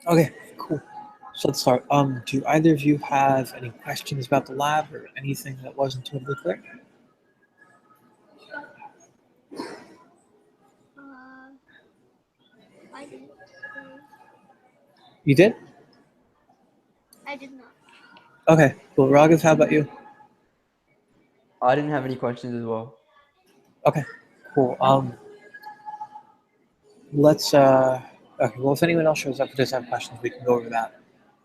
Okay, cool. So let's start. Do either of you have any questions about the lab or anything that wasn't totally clear? Uh, I didn't say. You did? I did not. Okay, cool. Raghav, how about you? I didn't have any questions as well. Okay, cool. Let's okay, well if anyone else shows up who does have questions, we can go over that.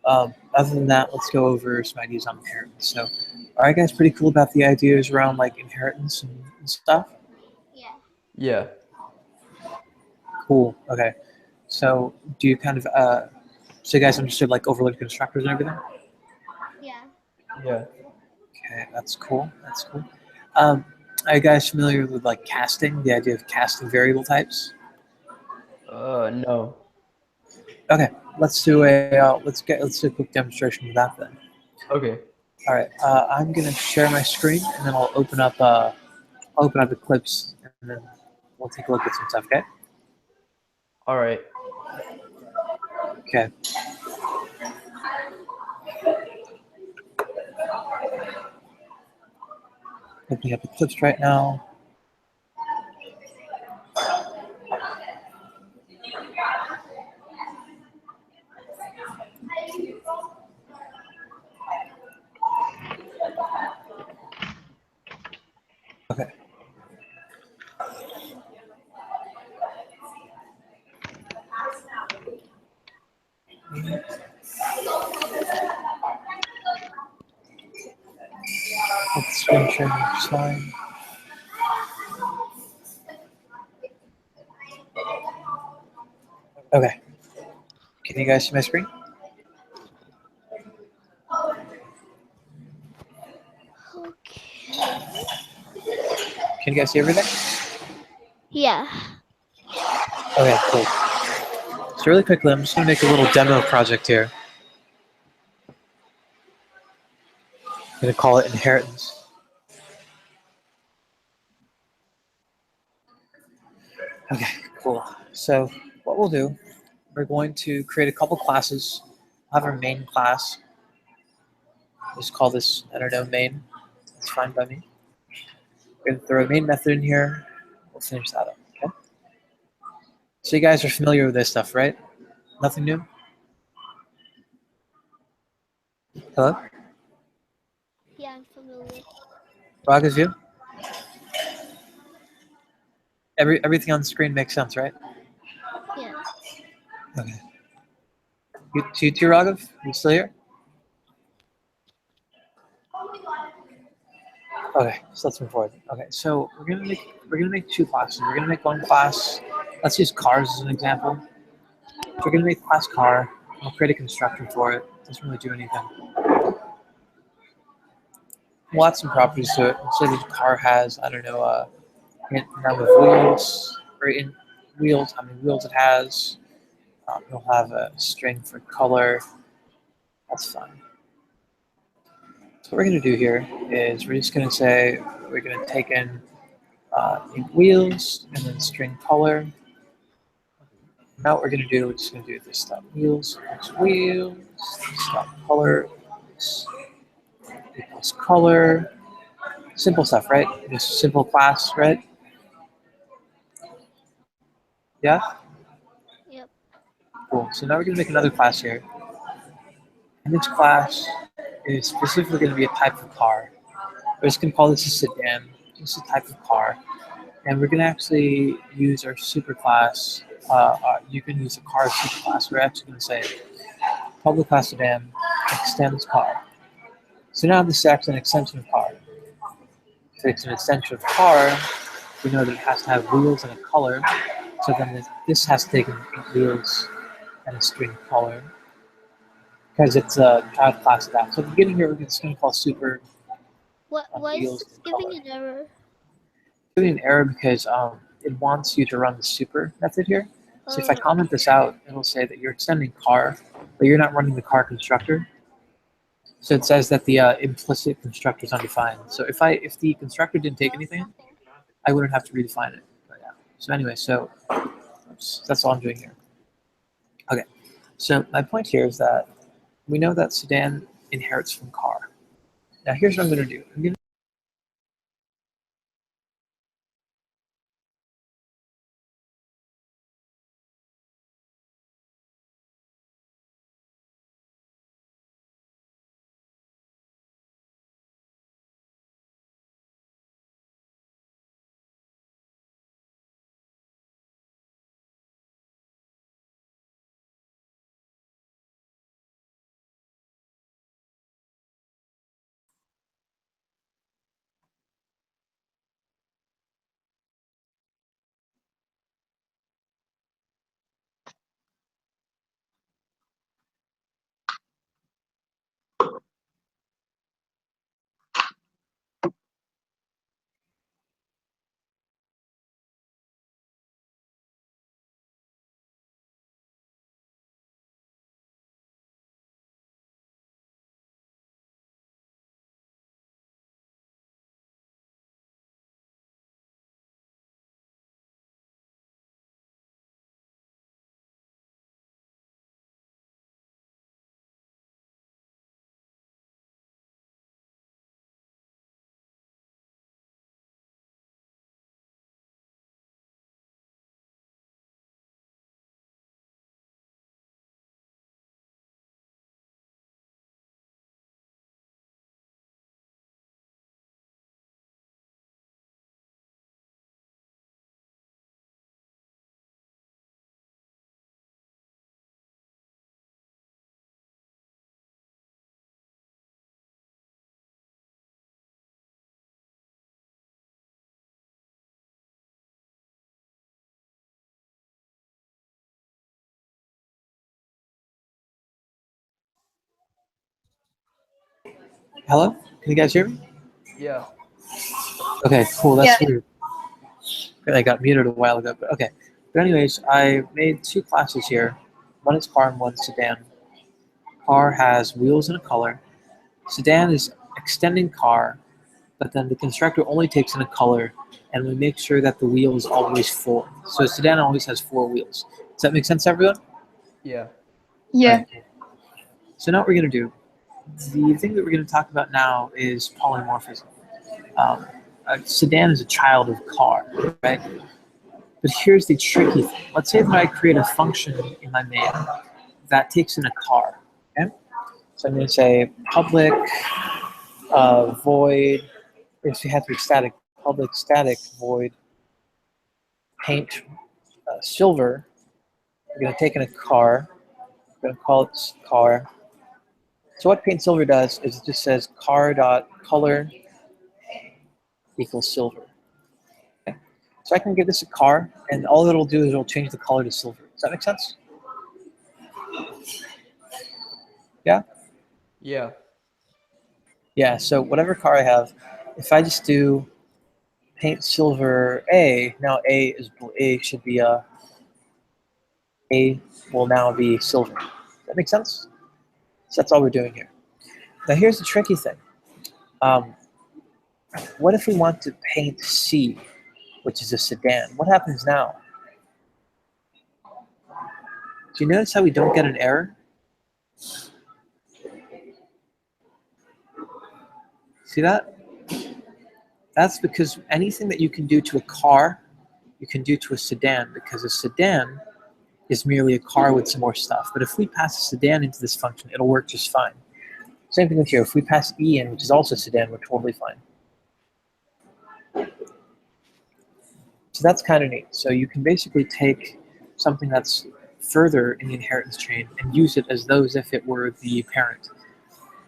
Other than that, let's go over some ideas on inheritance. So are you guys pretty cool about the ideas around like inheritance and stuff? Yeah. Yeah. Cool. Okay. So do you kind of so you guys understood like overload constructors and everything? Yeah. Yeah. Okay, that's cool. That's cool. Um, are you guys familiar with like casting? The idea of casting variable types? No. Okay, let's do a quick demonstration of that then. Okay. All right, I'm gonna share my screen and then I'll open up the clips and then we'll take a look at some stuff. Okay. All right. Okay. Opening up the clips right now. Okay. Let's screen share just fine. Okay. Can you guys see my screen? Okay. Can you guys see everything? Yeah. Okay, cool. So really quickly, I'm just gonna make a little demo project here. I'm gonna call it inheritance. Okay, cool. So what we'll do, we're going to create a couple classes. We'll have our main class. Just call this, I don't know, main. It's fine by me. We're gonna throw a main method in here. We'll finish that up. Okay. So you guys are familiar with this stuff, right? Nothing new. Hello, Yeah, I'm familiar. Raghav, you. Everything on the screen makes sense, right? Yeah. Okay. You too, Raghav. You still here? Okay, so let's move forward. Okay, so we're gonna make two classes. We're gonna make one class. Let's use cars as an example. We're gonna make class car. We'll create a constructor for it. Doesn't really do anything. We'll add some properties to it. Say that the car has, I don't know, number of wheels, or in wheels, how many wheels it has. We'll have a string for color. That's fine. So what we're gonna do here is we're just gonna say we're gonna take in wheels and then string color. Now what we're gonna do, we're just gonna do this dot wheels equals wheels, this dot color equals color. Simple stuff, right? Just simple class, right? Yeah? Yep. Cool. So now we're gonna make another class here. And this class is specifically gonna be a type of car. We're just gonna call this a sedan. This is a type of car. And we're gonna actually use our superclass. You can use a car superclass. We're actually gonna say public class sedan extends car. So now this is actually an extension of car. So it's an extension of car. We know that it has to have wheels and a color. So then this has to take in wheels and a string color because it's a child class of that. So at the beginning here, we're just going to call super Why is wheels this and giving color. an error? It's giving an error because it wants you to run the super method here. So if I Oh. comment this out, it'll say that you're extending car, but you're not running the car constructor. So it says that the implicit constructor is undefined. So if the constructor didn't take anything, I wouldn't have to redefine it. But yeah. So anyway, so that's all I'm doing here. Okay, so my point here is that we know that sedan inherits from car. Now here's what I'm going to do. I'm going to Hello? Can you guys hear me? Yeah. Okay, cool. That's Yeah. weird. I got muted a while ago, but okay. But anyways, I made two classes here. One is car and one sedan. Car has wheels and a color. Sedan is extending car, but then the constructor only takes in a color, and we make sure that the wheel is always full. So sedan always has four wheels. Does that make sense, everyone? Yeah. Yeah. Okay. So now what we're going to do, the thing that we're going to talk about now is polymorphism. Um, a sedan is a child of car, right? But here's the tricky thing. Let's say that I create a function in my main that takes in a car. Okay? So I'm going to say public void, if you have to be static, public static void paint silver. We're going to take in a car. We're going to call it car. So what paint silver does is it just says car dot color equals silver. Okay? So I can give this a car, and all it'll do is it'll change the color to silver. Does that make sense? Yeah? Yeah. Yeah, so whatever car I have, if I just do paint silver A, now A should be A will now be silver. Does that make sense? So that's all we're doing here. Now here's the tricky thing. Um, what if we want to paint C, which is a sedan? What happens now? Do you notice how we don't get an error? See that? That's because anything that you can do to a car, you can do to a sedan, because a sedan is merely a car with some more stuff. But if we pass a sedan into this function, it'll work just fine. Same thing with here. If we pass E in, which is also sedan, we're totally fine. So that's kind of neat. So you can basically take something that's further in the inheritance chain and use it as though as if it were the parent.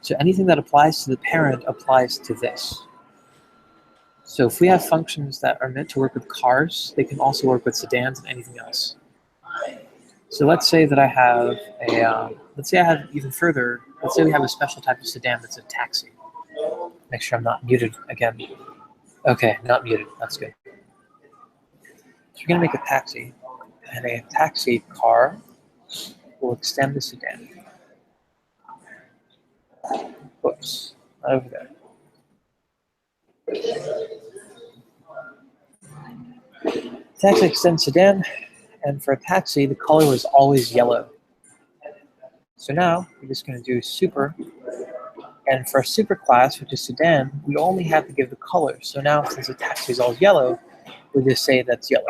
So anything that applies to the parent applies to this. So if we have functions that are meant to work with cars, they can also work with sedans and anything else. So let's say that I have let's say I have even further, let's say we have a special type of sedan that's a taxi. Make sure I'm not muted again. Okay, not muted, that's good. So we're gonna make a taxi, and a taxi car will extend the sedan. Whoops, not over there. Taxi extends sedan, and for a taxi, the color was always yellow. So now we're just going to do super. And for a super class, which is sedan, we only have to give the color. So now since the taxi is all yellow, we just say that's yellow.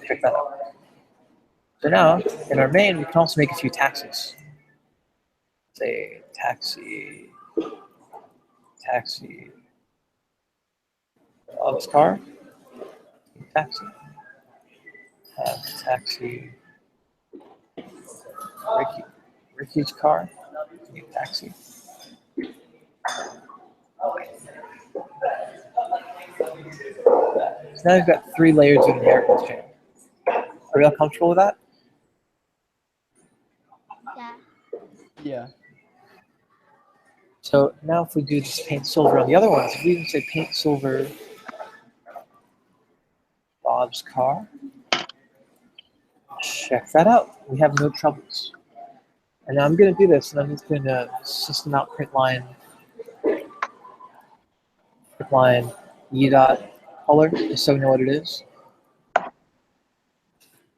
Check that out. So now in our main, we can also make a few taxis. Say taxi, taxi, Bob's car, taxi, taxi, Ricky's car, taxi. So now we've got 3 layers of inheritance chain. Are you all comfortable with that? Yeah. Yeah. So now if we do just paint silver on the other ones, if we even say paint silver Bob's car, check that out. We have no troubles. And now I'm going to do this, and I'm just going to system out print line e dot color, just so we know what it is.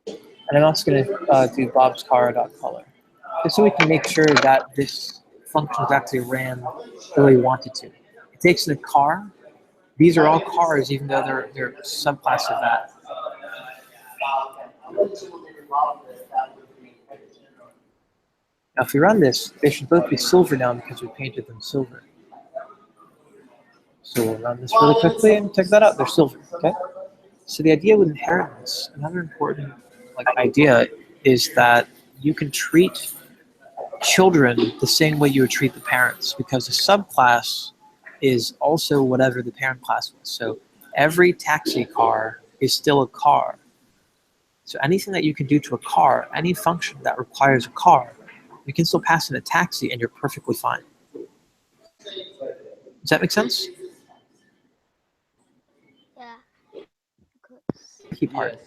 And I'm also going to do Bob's car dot color, just so we can make sure that this function is actually ran the way we want it to. It takes in a car. These are all cars, even though they're subclass of that. Now, if we run this, they should both be silver now because we painted them silver. So we'll run this really quickly and check that out. They're silver. Okay. So the idea with inheritance, another important idea, is that you can treat children the same way you would treat the parents, because the subclass is also whatever the parent class was. So every taxi car is still a car. So anything that you can do to a car, any function that requires a car, you can still pass in a taxi and you're perfectly fine. Does that make sense? Yeah. Key part. Yes.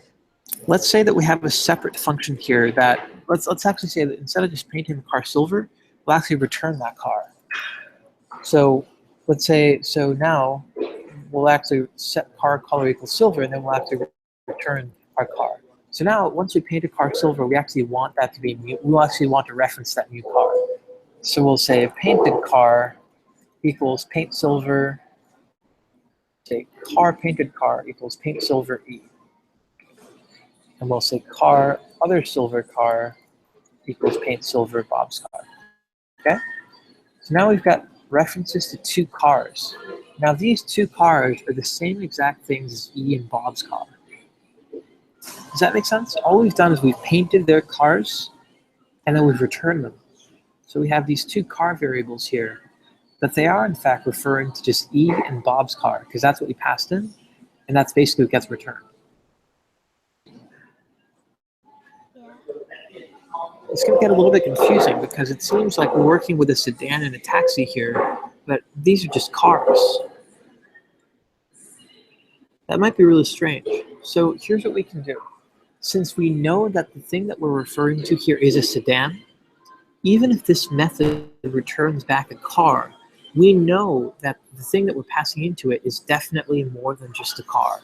Let's say that we have a separate function here that, let's actually say that instead of just painting the car silver, we'll actually return that car. So let's say, so now we'll actually set car color equals silver, and then we'll actually return our car. So now once we paint a car silver, we actually want that to be new. We'll actually want to reference that new car. So we'll say painted car equals paint silver, say car painted car equals paint silver E. And we'll say car other silver car equals paint silver Bob's car. Okay? So now we've got references to 2 cars. Now these 2 cars are the same exact things as E and Bob's car. Does that make sense? All we've done is we've painted their cars and then we've returned them. So we have these 2 car variables here, but they are in fact referring to just E and Bob's car, because that's what we passed in, and that's basically what gets returned. Yeah. It's going to get a little bit confusing because it seems like we're working with a sedan and a taxi here, but these are just cars. That might be really strange. So here's what we can do. Since we know that the thing that we're referring to here is a sedan, even if this method returns back a car, we know that the thing that we're passing into it is definitely more than just a car.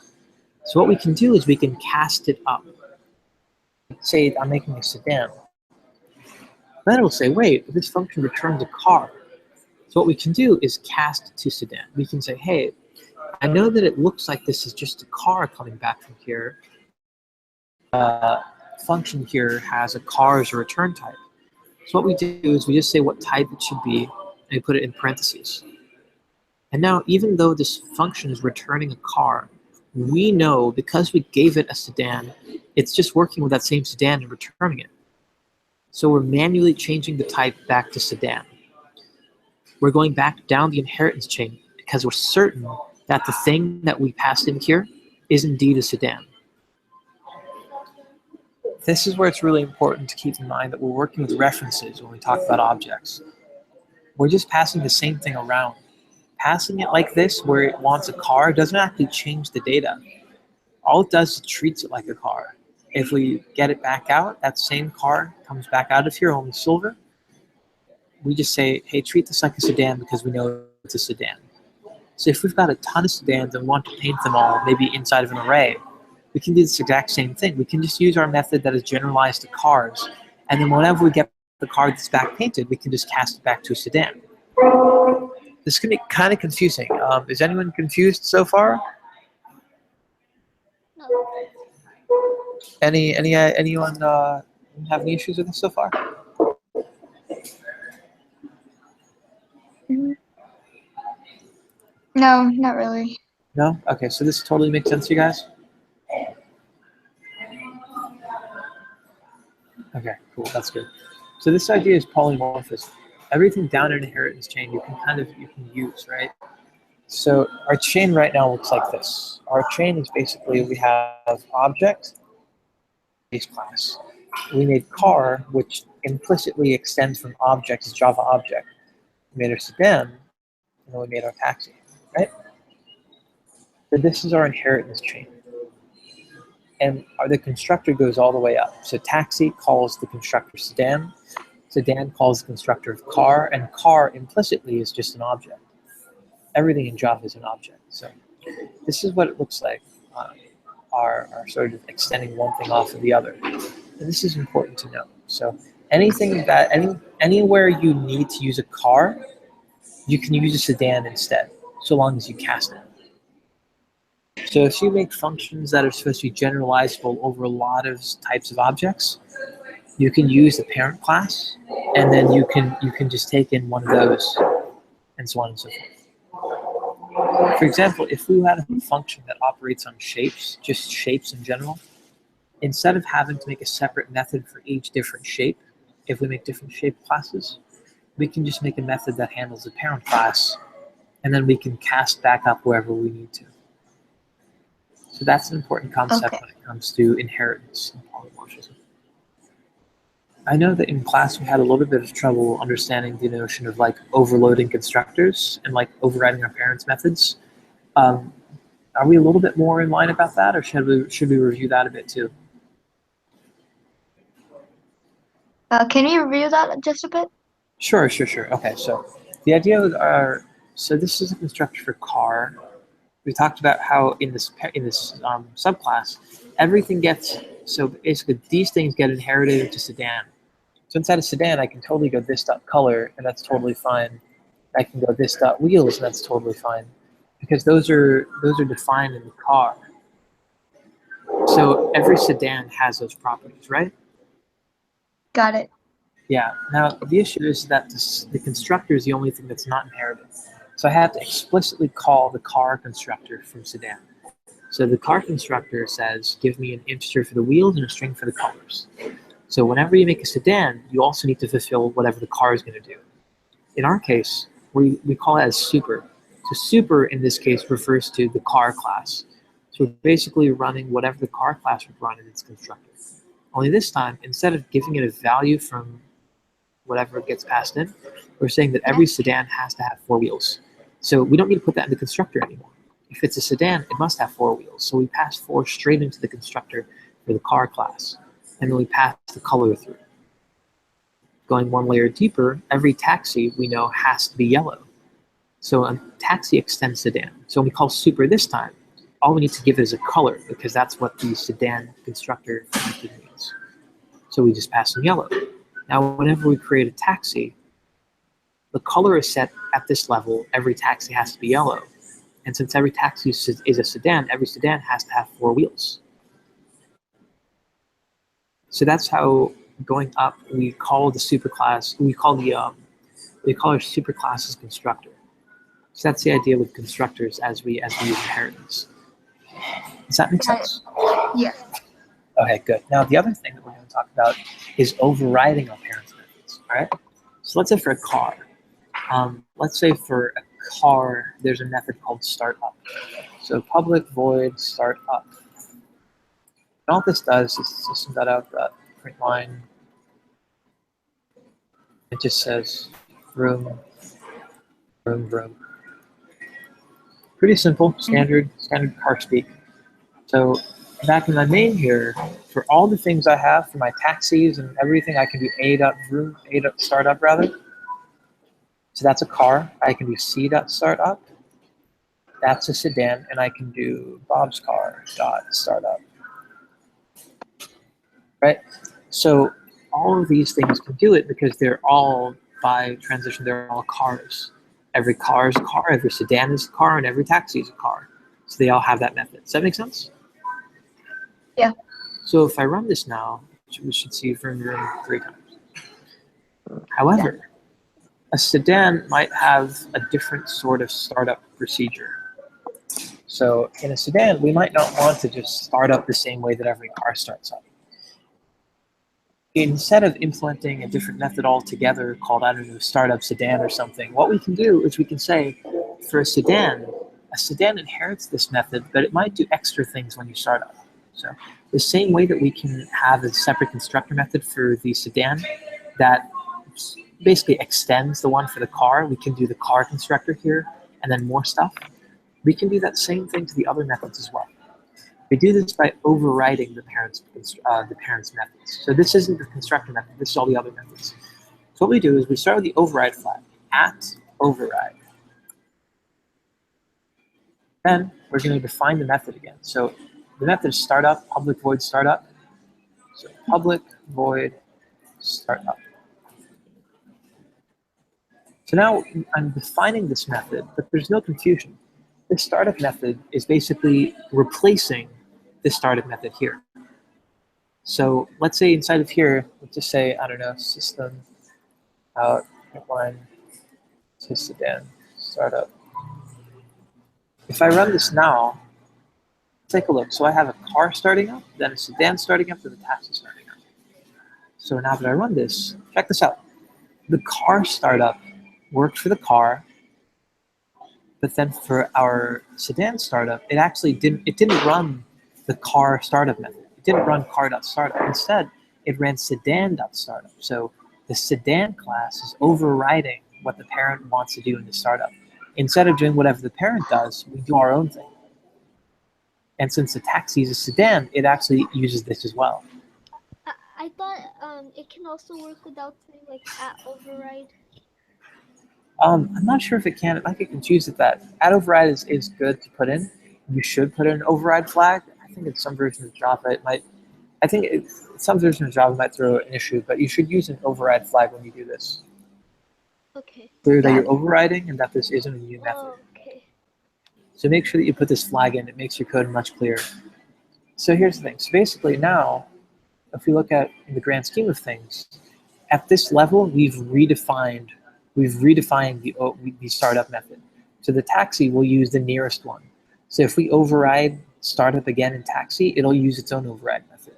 So what we can do is we can cast it up. Say I'm making a sedan. Then it'll say, wait, this function returns a car. So what we can do is cast to sedan. We can say, hey, I know that it looks like this is just a car coming back from here. Function here has a car as a return type. So what we do is we just say what type it should be, and we put it in parentheses. And now, even though this function is returning a car, we know because we gave it a sedan, it's just working with that same sedan and returning it. So we're manually changing the type back to sedan. We're going back down the inheritance chain because we're certain that the thing that we passed in here is indeed a sedan. This is where it's really important to keep in mind that we're working with references when we talk about objects. We're just passing the same thing around. Passing it like this, where it wants a car, doesn't actually change the data. All it does is treats it like a car. If we get it back out, that same car comes back out of here, only silver. We just say, hey, treat this like a sedan because we know it's a sedan. So if we've got a ton of sedans and want to paint them all, maybe inside of an array, we can do this exact same thing. We can just use our method that is generalized to cars And then whenever we get the car that's back painted, we can just cast it back to a sedan. This can be kind of confusing. Is anyone confused so far? No. Anyone have any issues with this so far? Mhm. No, not really. No? Okay, so this totally makes sense to you guys? Okay, cool, that's good. So this idea is polymorphism. Everything down an inheritance chain you can use, right? So our chain right now looks like this. Our chain is basically we have object, base class. We made car, which implicitly extends from object as Java object. We made our sedan, and then we made our taxi, right? So this is our inheritance chain. And the constructor goes all the way up. So taxi calls the constructor sedan, sedan calls the constructor of car, and car implicitly is just an object. Everything in Java is an object. So this is what it looks like, our sort of extending one thing off of the other. And this is important to know. So anywhere you need to use a car, you can use a sedan instead, so long as you cast it. So if you make functions that are supposed to be generalizable over a lot of types of objects, you can use the parent class, and then you can just take in one of those, and so on and so forth. For example, if we had a function that operates on shapes, just shapes in general, instead of having to make a separate method for each different shape, if we make different shape classes, we can just make a method that handles the parent class, and then we can cast back up wherever we need to. So that's an important concept Okay. when it comes to inheritance and polymorphism. I know that in class we had a little bit of trouble understanding the notion of like overloading constructors and like overriding our parents' methods. Um, are we a little bit more in line about that, or should we review that a bit too? Can you review that just a bit? Sure. Okay, so the idea with so this is a constructor for car. We talked about how in this subclass, everything gets, so basically these things get inherited into sedan. So inside a sedan, I can totally go this dot color, and that's totally fine. I can go this dot wheels, and that's totally fine, because those are defined in the car. So every sedan has those properties, right? Got it. Yeah. Now the issue is that the constructor is the only thing that's not inherited. So I have to explicitly call the car constructor from sedan. So the car constructor says, give me an integer for the wheels and a string for the colors. So whenever you make a sedan, you also need to fulfill whatever the car is going to do. In our case, we call it as super. So super in this case refers to the car class. So we're basically running whatever the car class would run in its constructor. Only this time, instead of giving it a value from whatever gets passed in, we're saying that every sedan has to have four wheels. So we don't need to put that in the constructor anymore. If it's a sedan, it must have four wheels. So we pass four straight into the constructor for the car class, and then we pass the color through. Going one layer deeper, every taxi we know has to be yellow. So a taxi extends sedan. So when we call super this time, all we need to give it is a color, because that's what the sedan constructor means. So we just pass in yellow. Now, whenever we create a taxi, the color is set at this level. Every taxi has to be yellow. And since every taxi is a sedan, every sedan has to have four wheels. So that's how, going up, we call the superclass, we call our superclasses constructor. So that's the idea with constructors as we use inheritance. Does that make Got it. sense? Yeah. Okay, good. Now the other thing that we're going to talk about is overriding our parents' methods. All right. So let's say for a car, there's a method called start up. So public void start up. And all this does is system.out.print line. It just says room. Pretty simple, standard car speak. So back in my main here, for all the things I have for my taxis and everything, I can do a.startup rather. So that's a car. I can do c.startup. That's a sedan, and I can do Bob's car dot startup. Right? So all of these things can do it because they're all, by transition, they're all cars. Every car is a car, every sedan is a car, and every taxi is a car. So they all have that method. Does that make sense? Yeah. So if I run this now, we should see vroom vroom 3 times. However, a sedan might have a different sort of startup procedure. So in a sedan, we might not want to just start up the same way that every car starts up. Instead of implementing a different method altogether called, I don't know, startup sedan or something, what we can do is we can say, for a sedan inherits this method, but it might do extra things when you start up. So the same way that we can have a separate constructor method for the sedan that basically extends the one for the car, we can do the car constructor here and then more stuff. We can do that same thing to the other methods as well. We do this by overriding the parent's methods. So this isn't the constructor method, this is all the other methods. So what we do is we start with the override flag, at override. Then we're going to define the method again. So the method is startup, public void startup. So public void startup. So now I'm defining this method, but there's no confusion. This startup method is basically replacing this startup method here. So let's say inside of here, let's just say, I don't know, system out line to sedan startup. If I run this now, take a look. So I have a car starting up, then a sedan starting up, then a taxi starting up. So now that I run this, check this out. The car startup worked for the car, but then for our sedan startup, it actually didn't run the car startup method. It didn't run car.startup. Instead, it ran sedan.startup. So the sedan class is overriding what the parent wants to do in the startup. Instead of doing whatever the parent does, we do our own thing. And since the taxi is a sedan, it actually uses this as well. I thought it can also work without saying like at override. I'm not sure if it can. It might get confused with that. At override is good to put in. You should put in an override flag. I think in some versions of Java it might. Some versions of Java might throw an issue, but you should use an override flag when you do this. Okay. Clear that you're overriding and that this isn't a new method. Okay. So make sure that you put this flag in. It makes your code much clearer. So here's the thing. So basically now, if we look at in the grand scheme of things, at this level we've redefined the startup method. So the taxi will use the nearest one. So if we override startup again in taxi, it'll use its own override method.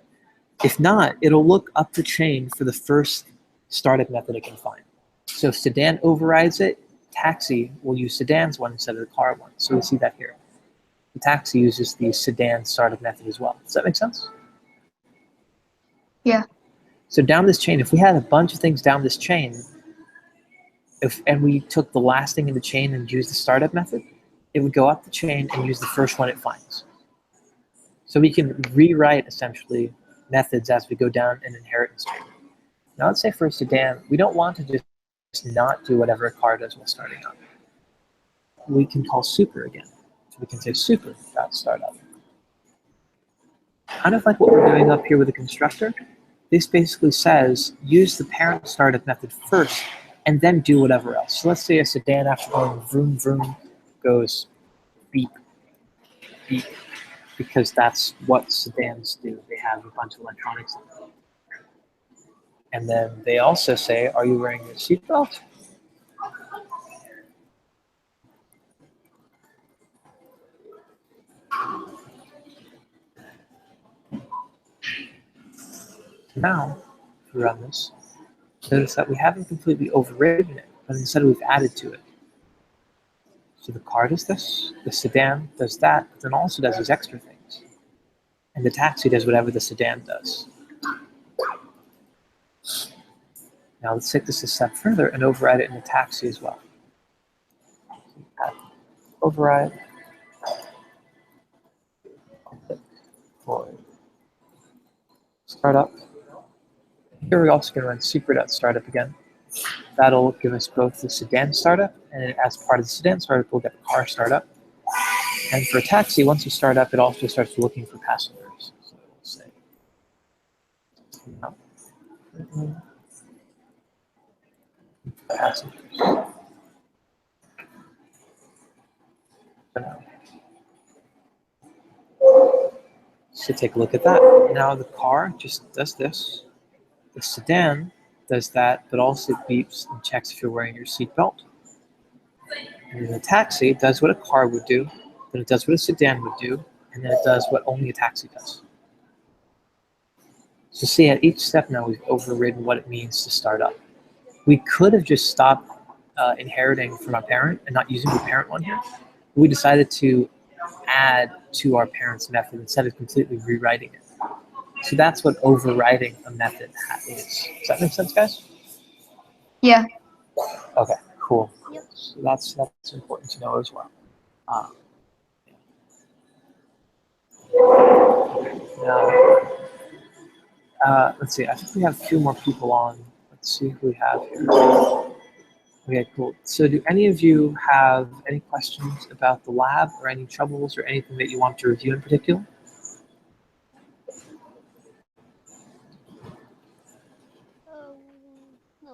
If not, it'll look up the chain for the first startup method it can find. So if sedan overrides it, taxi will use sedan's one instead of the car one. So we see that here. The taxi uses the sedan startup method as well. Does that make sense? Yeah. So down this chain, if we had a bunch of things down this chain, and we took the last thing in the chain and used the startup method, it would go up the chain and use the first one it finds. So we can rewrite, essentially, methods as we go down an inheritance chain. Now let's say for a sedan, we don't want to just not do whatever a car does while starting up. We can call super again. So we can say super.startup. Kind of like what we're doing up here with the constructor, this basically says use the parent startup method first and then do whatever else. So let's say a sedan after going vroom vroom goes beep, beep, because that's what sedans do. They have a bunch of electronics in them. And then they also say, are you wearing your seatbelt? Now, if we run this, notice that we haven't completely overridden it, but instead we've added to it. So the car does this, the sedan does that, but then also does these extra things. And the taxi does whatever the sedan does. Now let's take this a step further and override it in the taxi as well. Override. Startup. Here we're also going to run super.startup again. That'll give us both the sedan startup, and as part of the sedan startup, we'll get the car startup. And for a taxi, once you start up, it also starts looking for passengers. So we'll say, Passengers. So take a look at that. Now the car just does this. The sedan does that, but also beeps and checks if you're wearing your seatbelt. And then the taxi does what a car would do, then it does what a sedan would do, and then it does what only a taxi does. So see, at each step now we've overridden what it means to start up. We could have just stopped inheriting from our parent and not using the parent one here. We decided to add to our parent's method instead of completely rewriting it. So that's what overriding a method is. Does that make sense, guys? Yeah. Okay, cool. Yep. So that's important to know as well. Now, let's see. I think we have a few more people on. Let's see who we have here. Okay, cool. So do any of you have any questions about the lab or any troubles or anything that you want to review in particular? No.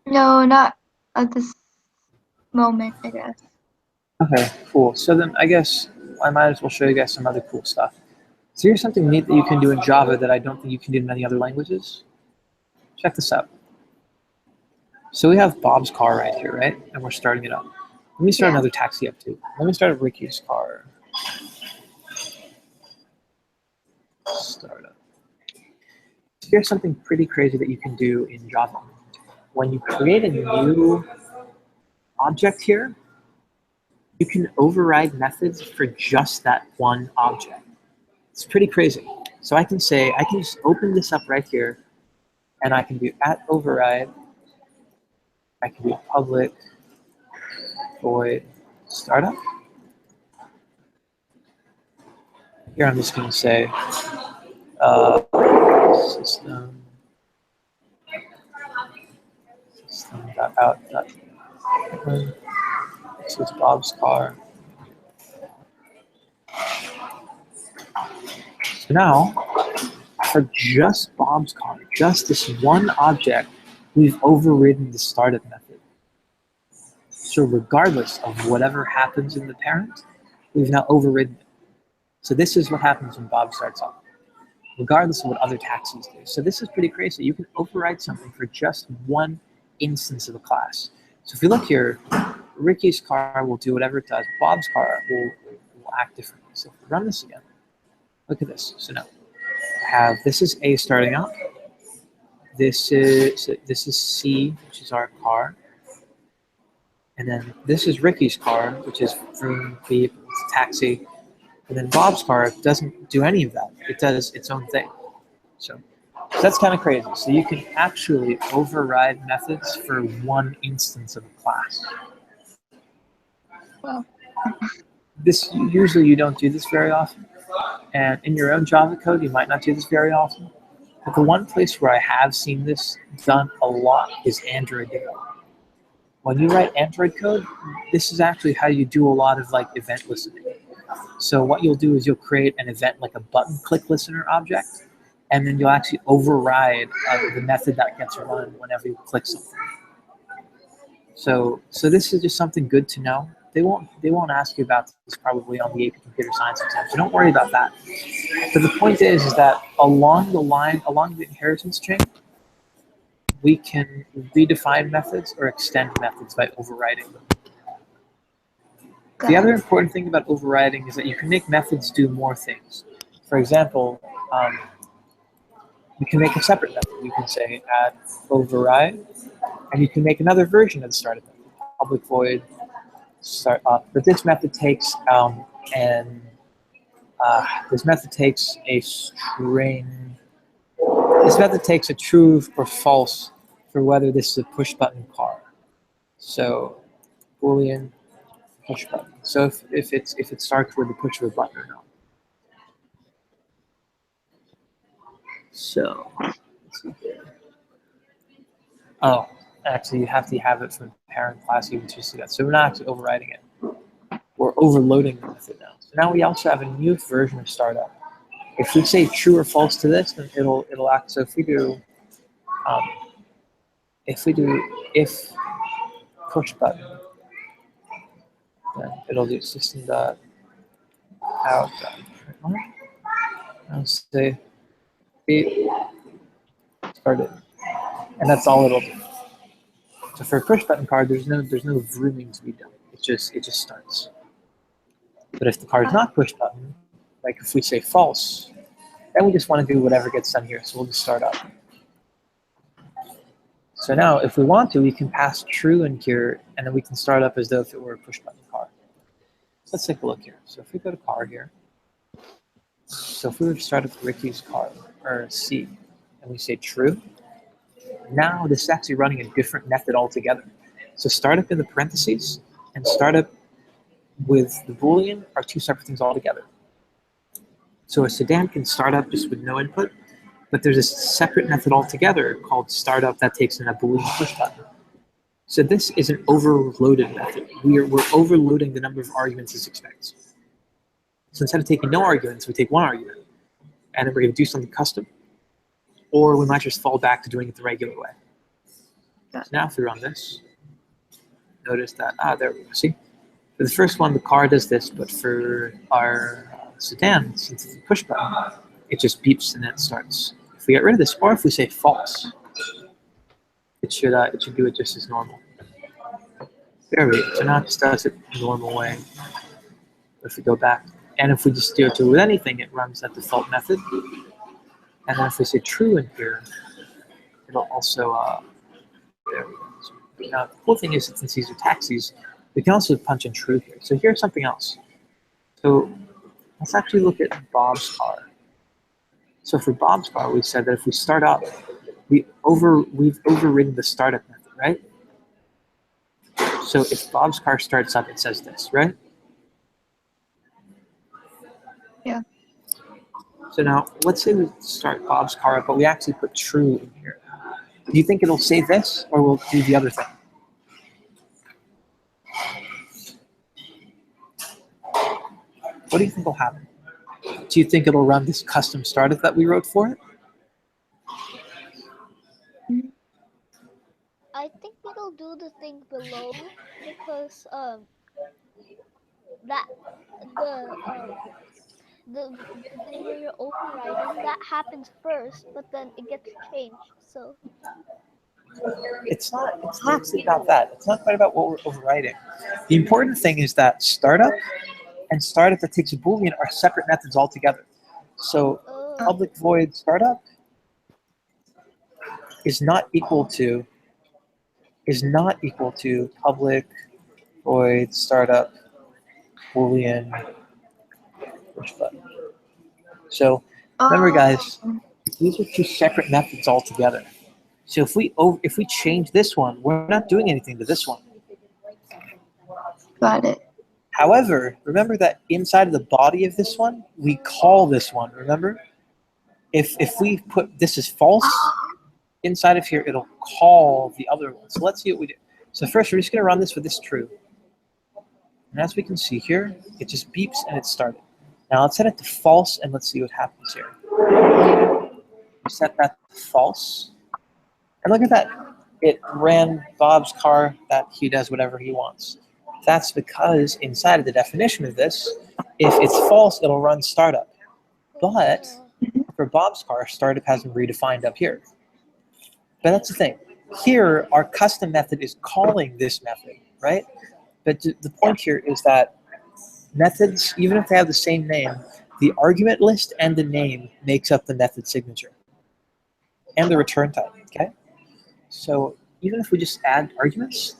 No, not at this moment, I guess. Okay, cool. So then I guess I might as well show you guys some other cool stuff. So here's something neat that you can do in Java that I don't think you can do in many other languages. Check this out. So we have Bob's car right here, right? And we're starting it up. Let me start Yeah. another taxi up too. Let me start Ricky's car. Start up. Here's something pretty crazy that you can do in Java. When you create a new object here, you can override methods for just that one object. It's pretty crazy. So I can just open this up right here, and I can do @override. I can do public void startup. Here I'm just going to say system.out. This is Bob's car. So now, for just Bob's car, just this one object, we've overridden the startup method. So regardless of whatever happens in the parent, we've now overridden it. So this is what happens when Bob starts up, regardless of what other taxis do. So this is pretty crazy. You can override something for just one instance of a class. So if you look here, Ricky's car will do whatever it does. Bob's car will act differently. So if we run this again, look at this. So now this is A starting up. This is C, which is our car. And then this is Ricky's car, which is vroom, beep, it's a taxi. And then Bob's car doesn't do any of that. It does its own thing. So that's kind of crazy. So you can actually override methods for one instance of a class. Well, Usually you don't do this very often. And in your own Java code, you might not do this very often. But the one place where I have seen this done a lot is Android development. When you write Android code, this is actually how you do a lot of like event listening. So what you'll do is you'll create an event like a button click listener object, and then you'll actually override the method that gets run whenever you click something. So this is just something good to know. They won't ask you about this probably on the AP Computer Science exam, so don't worry about that. But the point is that along the inheritance chain, we can redefine methods or extend methods by overriding them. The other important thing about overriding is that you can make methods do more things. For example, you can make a separate method. You can say add override, and you can make another version of the startup method, public void start up. But this method takes this method takes a string. This method takes a true or false for whether this is a push button car. So Boolean push button. So if it starts with the push of a button or not. So let's see here. Oh, actually you have to have it from the parent class even to see that. So we're not actually overriding it. We're overloading the method now. So now we also have a new version of startup. If we say true or false to this, then it'll act. So if we do Um, if we do if push button, then it'll do system dot out dot print. I'll say beep started, and that's all it'll do. So for a push button card, there's no grooming to be done. It just starts. But if the card is not push button, like if we say false, then we just want to do whatever gets done here. So we'll just start up. So now, if we want to, we can pass true in here, and then we can start up as though if it were a push button card. So let's take a look here. So if we go to car here, so if we were to start up Ricky's car, or C, and we say true, now this is actually running a different method altogether. So startup in the parentheses and startup with the Boolean are two separate things altogether. So a sedan can start up just with no input, but there's a separate method altogether called startup that takes in a Boolean push button. So this is an overloaded method. We're overloading the number of arguments this expects. So instead of taking no arguments, we take one argument, and then we're going to do something custom, or we might just fall back to doing it the regular way. So now if we run this, notice that, there we go, see? For the first one, the car does this, but for our sedan, since it's a push button, it just beeps and then it starts. If we get rid of this, or if we say false, it should do it just as normal. There we go. So now it just does it the normal way. If we go back, and if we just do it with anything, it runs that default method. And then if we say true in here, it'll also, there we go. Now, the cool thing is that since these are taxis, we can also punch in true here. So here's something else. So let's actually look at Bob's car. So for Bob's car, we said that if we start up, we've overridden the startup method, right? So if Bob's car starts up, it says this, right? Yeah. So now, let's say we start Bob's car up, but we actually put true in here. Do you think it'll say this, or will it do the other thing? What do you think will happen? Do you think it'll run this custom startup that we wrote for it? I think it'll do the thing below because that the thing where you're overriding that happens first, but then it gets changed. So It's not actually about that. It's not quite about what we're overriding. The important thing is that startup and startup that takes a Boolean are separate methods altogether. So public void startup is not equal to public void startup Boolean push button. So remember, guys, these are two separate methods altogether. So if we change this one, we're not doing anything to this one. Got it. However, remember that inside of the body of this one, we call this one, remember? If we put this as false, inside of here, it'll call the other one. So let's see what we do. So first, we're just going to run this with this true. And as we can see here, it just beeps and it started. Now let's set it to false, and let's see what happens here. Set that to false. And look at that. It ran Bob's car that he does whatever he wants. That's because inside of the definition of this, if it's false, it'll run startup. But for Bob's car, startup has been redefined up here. But that's the thing. Here, our custom method is calling this method, right? But the point here is that methods, even if they have the same name, the argument list and the name makes up the method signature and the return type, okay? So even if we just add arguments,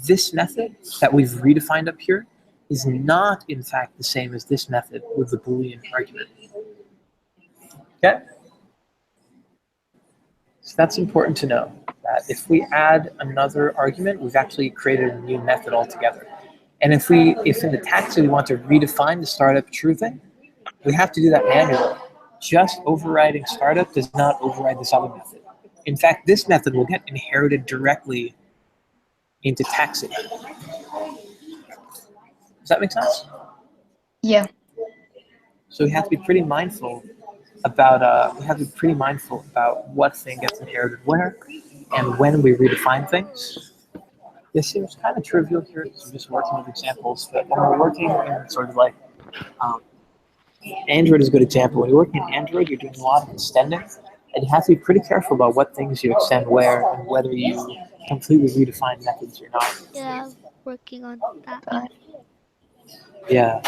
this method that we've redefined up here is not, in fact, the same as this method with the Boolean argument. Okay? So that's important to know, that if we add another argument, we've actually created a new method altogether. And if in the taxi we want to redefine the startup true thing, we have to do that manually. Just overriding startup does not override this other method. In fact, this method will get inherited directly into taxi. Does that make sense? Yeah. So we have to be pretty mindful about we have to be pretty mindful about what thing gets inherited where and when we redefine things. This seems kind of trivial here because we're just working with examples, but when we're working in sort of like um, Android is a good example. When you're working in Android, you're doing a lot of extending, and you have to be pretty careful about what things you extend where and whether you completely redefine methods or not. Yeah, working on that. Yeah.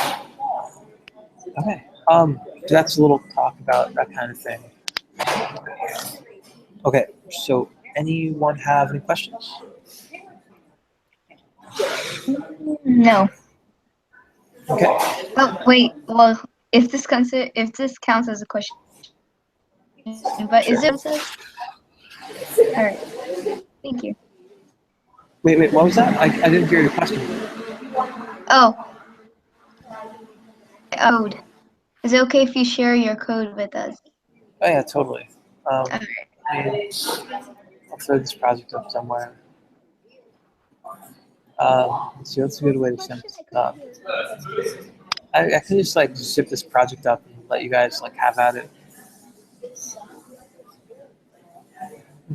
Okay. So that's a little talk about that kind of thing. Okay. So, anyone have any questions? No. Okay. Oh, wait. Well, if this counts as a question, but Sure. is it says? All right. Thank you. Wait. What was that? I didn't hear your question. Oh, code. Is it okay if you share your code with us? Oh yeah, totally. All right. I mean, I'll throw this project up somewhere. Let's see, what's a good way to send Question this I up? couldn't hear. I can just like zip this project up and let you guys like have at it. Let's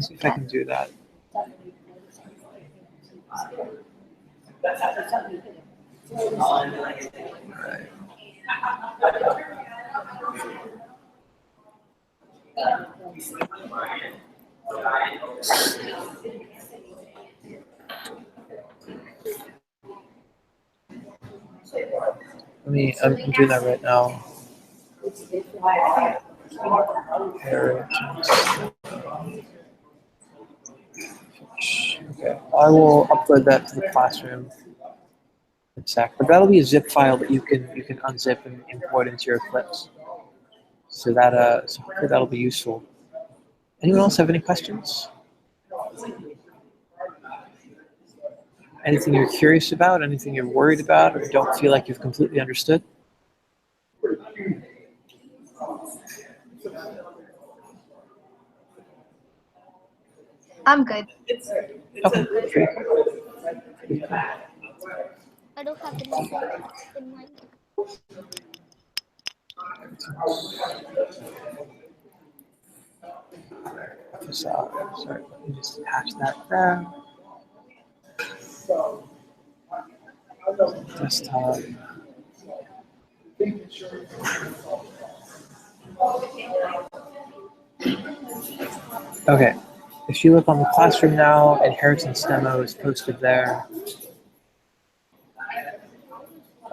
see if I can do that. Alright. I'm doing that right now. Okay, I will upload that to the classroom in a sec. But that'll be a zip file that you can unzip and import into your clips. So so hopefully that'll be useful. Anyone else have any questions? Anything you're curious about? Anything you're worried about or don't feel like you've completely understood? I'm good. Okay. I don't have anything in mind. Sorry, let me just attach that there. Desktop. Okay. If you look on the classroom now, inheritance demo is posted there.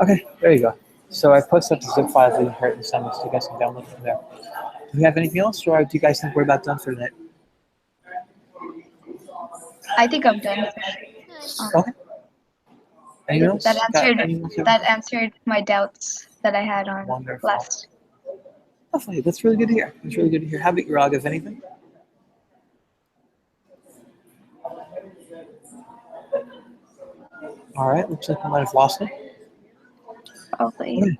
Okay, there you go. So I posted up the zip file of the inheritance demo so you guys can download it from there. Do you have anything else, or do you guys think we're about done for tonight? I think I'm done. Okay. Anyone else? That answered Anyone else? that answered my doubts that I had on Wonderful. last. Lovely. That's really good to hear. That's really good to hear. How about you, Rag, if anything? All right. Looks like we might have lost it. Probably. Okay.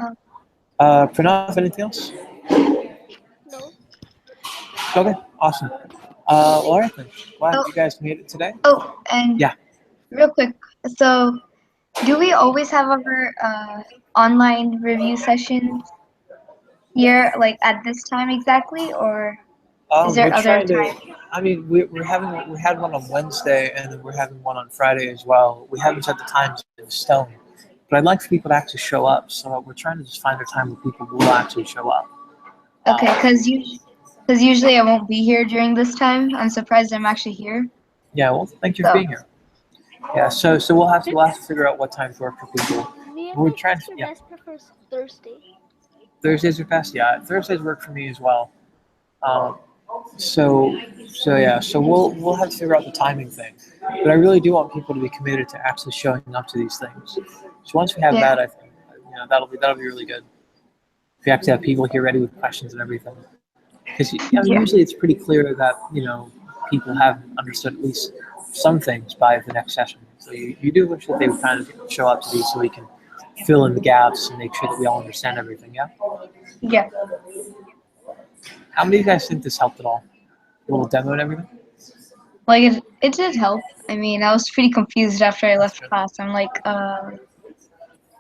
Pranav, anything else? No. Okay. Awesome. All right then. Glad Oh. you guys made it today. Oh, and Yeah. real quick. So, do we always have our online review sessions here, like at this time exactly, or is there We're other trying to. time? I mean, we had one on Wednesday, and then we're having one on Friday as well. We haven't set the times in stone, but I'd like for people to actually show up. So we're trying to just find a time where people will actually show up. Okay, because usually I won't be here during this time. I'm surprised I'm actually here. Yeah. Well, thank you for So, being here. Yeah. So we'll have to figure out what times work for people. Me and We're my trying. sister Yeah. best prefers Thursday. Thursdays are best. Yeah. Thursdays work for me as well. Um, so we'll have to figure out the timing thing. But I really do want people to be committed to actually showing up to these things. So once we have yeah. that, I think that'll be really good. If you actually have people here ready with questions and everything, because Yeah. usually it's pretty clear that people have understood at least some things by the next session. So you do wish that they would kind of show up to these so we can fill in the gaps and make sure that we all understand everything. Yeah. Yeah. How many of you guys think this helped at all? A little demo and everything. Like it did help. I mean, I was pretty confused after I That's left good. class. I'm like,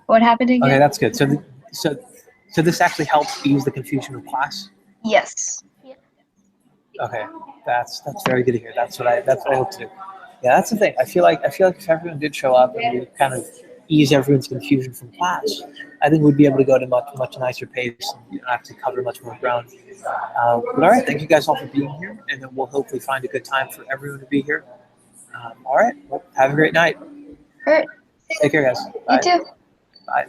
what happened Okay, again? that's good. So this actually helps ease the confusion of class. Yes. Yeah. Okay, that's very good to hear. That's what I hope to do. Yeah, that's the thing. I feel like if everyone did show up and we kind of ease everyone's confusion from class, I think we'd be able to go at a much nicer pace and you know, have to cover much more ground. But all right, thank you guys all for being here, and then we'll hopefully find a good time for everyone to be here. All right, well, have a great night. All right. Take care, guys. You Bye. too. Bye.